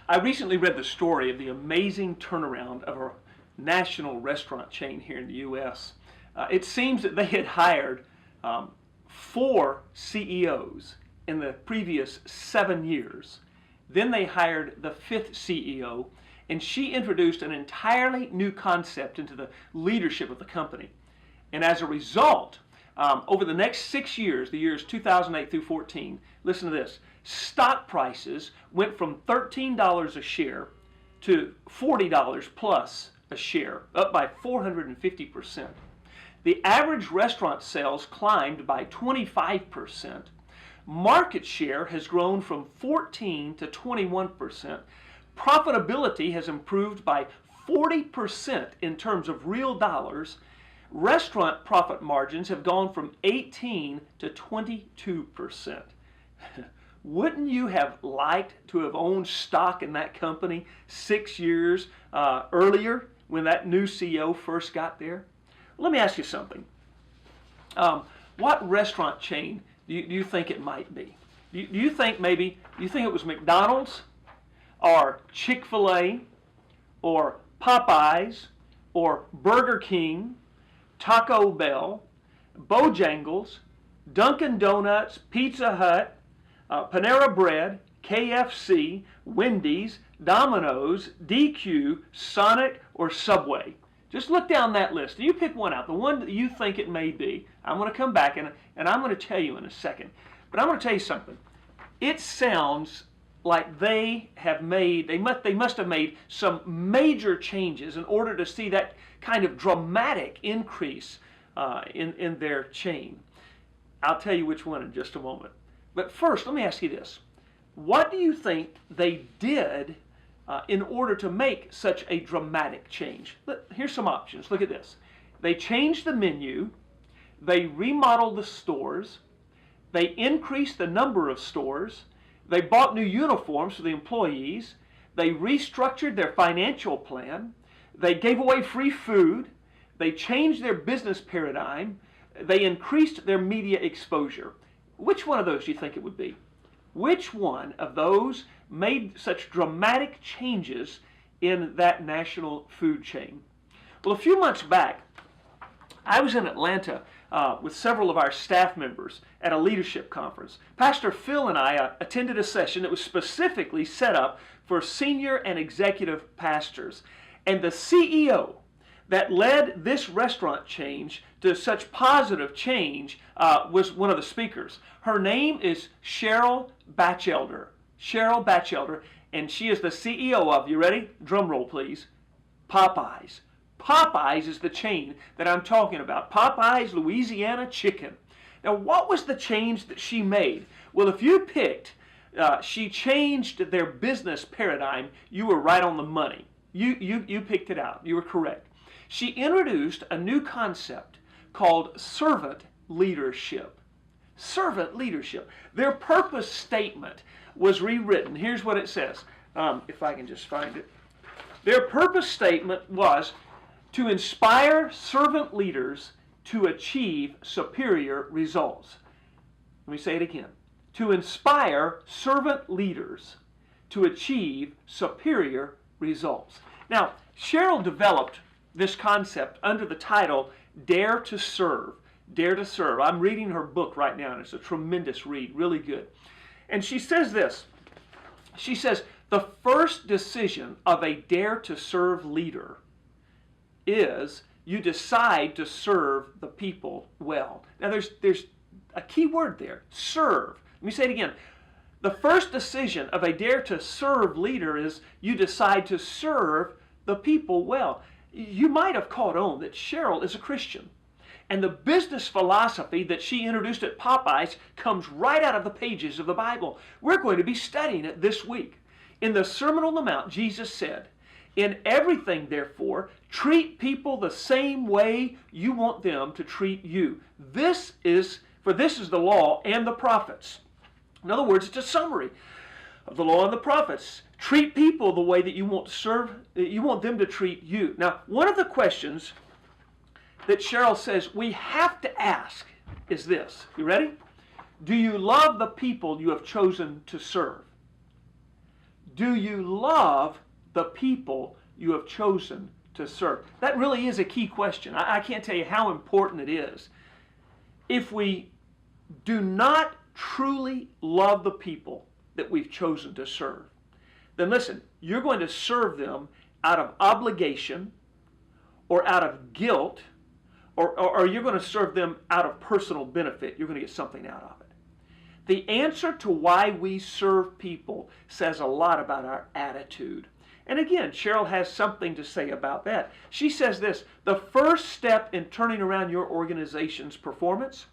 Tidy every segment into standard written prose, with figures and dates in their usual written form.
I recently read the story of the amazing turnaround of a national restaurant chain here in the U.S. It seems that they had hired 4 CEOs in the previous 7 years. Then they hired the 5th CEO, and she introduced an entirely new concept into the leadership of the company. And as a result, over the next 6 years, the years 2008 through 14, listen to this, stock prices went from $13 a share to $40 plus a share, up by 450%. The average restaurant sales climbed by 25%. Market share has grown from 14 to 21%. Profitability has improved by 40% in terms of real dollars. Restaurant profit margins have gone from 18 to 22%. Wouldn't you have liked to have owned stock in that company 6 years earlier when that new CEO first got there? Let me ask you something. What restaurant chain do you think it might be? Do you think it was McDonald's or Chick-fil-A or Popeyes or Burger King, Taco Bell, Bojangles, Dunkin' Donuts, Pizza Hut, Panera Bread, KFC, Wendy's, Domino's, DQ, Sonic, or Subway? Just look down that list and you pick one out, the one that you think it may be. I'm going to come back and I'm going to tell you in a second. But I'm going to tell you something. It sounds like they must have made some major changes in order to see that kind of dramatic increase in their chain. I'll tell you which one in just a moment. But first, let me ask you this. What do you think they did in order to make such a dramatic change? Here's some options. Look at this. They changed the menu. They remodeled the stores. They increased the number of stores. They bought new uniforms for the employees. They restructured their financial plan. They gave away free food. They changed their business paradigm. They increased their media exposure. Which one of those do you think it would be? Which one of those made such dramatic changes in that national food chain? Well, a few months back, I was in Atlanta with several of our staff members at a leadership conference. Pastor Phil and I attended a session that was specifically set up for senior and executive pastors. And the CEO that led this restaurant change to such positive change was one of the speakers. Her name is Cheryl Batchelder. Cheryl Batchelder, and she is the CEO of, you ready? Drum roll, please. Popeyes. Popeyes is the chain that I'm talking about. Popeyes Louisiana Chicken. Now, what was the change that she made? Well, if you picked, she changed their business paradigm, you were right on the money. You picked it out. You were correct. She introduced a new concept called servant leadership. Servant leadership. Their purpose statement was rewritten. Here's what it says, if I can just find it. Their purpose statement was to inspire servant leaders to achieve superior results. Let me say it again. To inspire servant leaders to achieve superior results. Now, Cheryl developed this concept under the title Dare to Serve. Dare to Serve. I'm reading her book right now, and it's a tremendous read, really good. And she says this. She says, the first decision of a Dare to Serve leader is you decide to serve the people well. Now, there's a key word there, serve. Let me say it again. The first decision of a Dare to Serve leader is you decide to serve the people well. You might have caught on that Cheryl is a Christian. And the business philosophy that she introduced at Popeyes comes right out of the pages of the Bible. We're going to be studying it this week. In the Sermon on the Mount, Jesus said, in everything, therefore, treat people the same way you want them to treat you. This is the law and the prophets. In other words, it's a summary of the law and the prophets. Treat people the way that you want them to treat you. Now, one of the questions that Cheryl says we have to ask is this. You ready? Do you love the people you have chosen to serve? Do you love the people you have chosen to serve? That really is a key question. I can't tell you how important it is. If we do not truly love the people that we've chosen to serve, then listen, you're going to serve them out of obligation or out of guilt, or you're going to serve them out of personal benefit. You're going to get something out of it. The answer to why we serve people says a lot about our attitude. And again, Cheryl has something to say about that. She says this: the first step in turning around your organization's performance,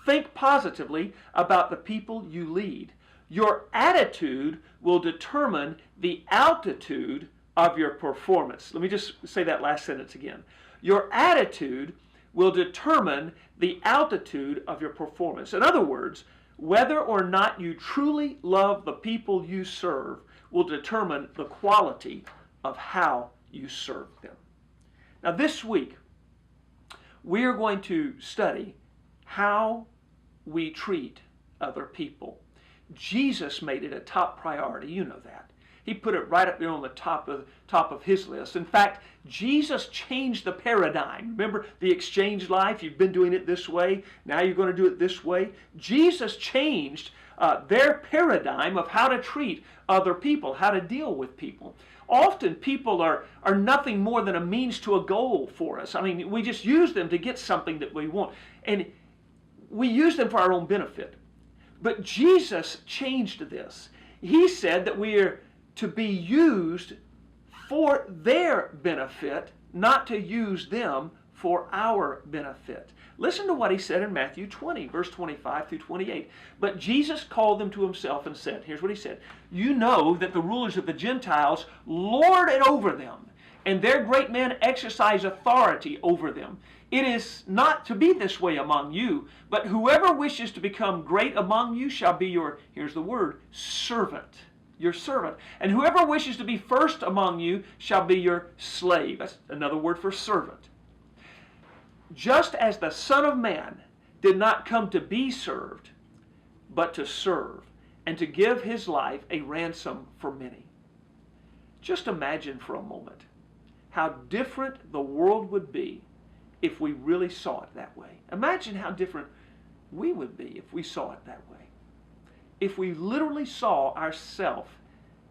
think positively about the people you lead. Your attitude will determine the altitude of your performance. Let me just say that last sentence again. Your attitude will determine the altitude of your performance. In other words, whether or not you truly love the people you serve will determine the quality of how you serve them. Now this week, we are going to study how we treat other people. Jesus made it a top priority. You know that. He put it right up there on the top of his list. In fact, Jesus changed the paradigm. Remember the exchange life? You've been doing it this way. Now you're going to do it this way. Jesus changed their paradigm of how to treat other people, how to deal with people. Often people are nothing more than a means to a goal for us. I mean, we just use them to get something that we want. And we use them for our own benefit. But Jesus changed this. He said that we are to be used for their benefit, not to use them for our benefit. Listen to what he said in Matthew 20, verse 25 through 28. But Jesus called them to himself and said, here's what he said: you know that the rulers of the Gentiles lord it over them, and their great men exercise authority over them. It is not to be this way among you, but whoever wishes to become great among you shall be your, here's the word, servant. Your servant. And whoever wishes to be first among you shall be your slave. That's another word for servant. Just as the Son of Man did not come to be served, but to serve, and to give his life a ransom for many. Just imagine for a moment how different the world would be if we really saw it that way. Imagine how different we would be if we saw it that way. If we literally saw ourselves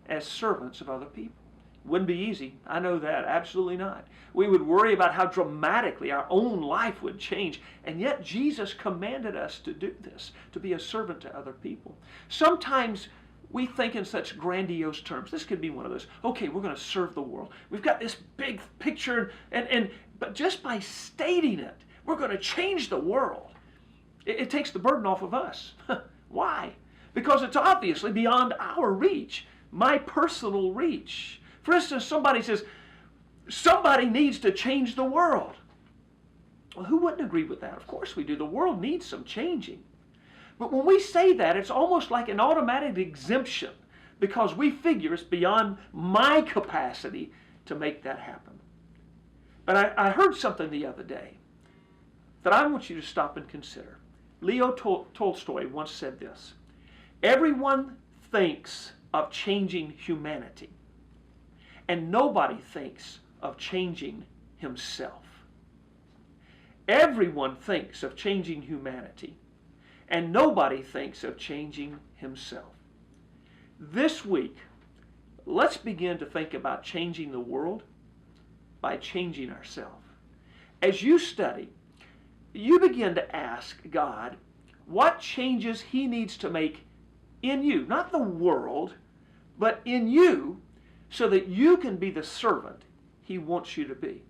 as servants of other people. It wouldn't be easy. I know that. Absolutely not. We would worry about how dramatically our own life would change. And yet Jesus commanded us to do this, to be a servant to other people. Sometimes we think in such grandiose terms. This could be one of those, okay, we're going to serve the world. We've got this big picture, but just by stating it, we're going to change the world. It takes the burden off of us. Why? Because it's obviously beyond our reach, my personal reach. For instance, somebody says, somebody needs to change the world. Well, who wouldn't agree with that? Of course we do. The world needs some changing. But when we say that, it's almost like an automatic exemption because we figure it's beyond my capacity to make that happen. But I heard something the other day that I want you to stop and consider. Leo Tolstoy once said this: everyone thinks of changing humanity, and nobody thinks of changing himself. Everyone thinks of changing humanity, and nobody thinks of changing himself. This week, let's begin to think about changing the world by changing ourselves. As you study, you begin to ask God what changes he needs to make in you, not the world, but in you, so that you can be the servant he wants you to be.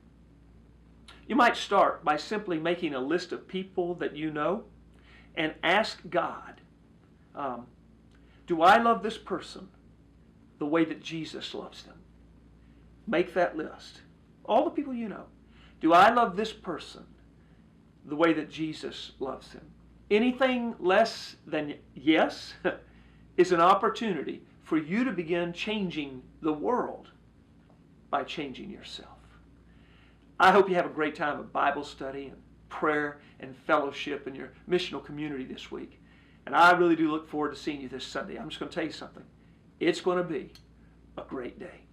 You might start by simply making a list of people that you know and ask God, do I love this person the way that Jesus loves them? Make that list. All the people you know. Do I love this person the way that Jesus loves them? Anything less than yes is an opportunity for you to begin changing the world by changing yourself. I hope you have a great time of Bible study and prayer and fellowship in your missional community this week. And I really do look forward to seeing you this Sunday. I'm just going to tell you something. It's going to be a great day.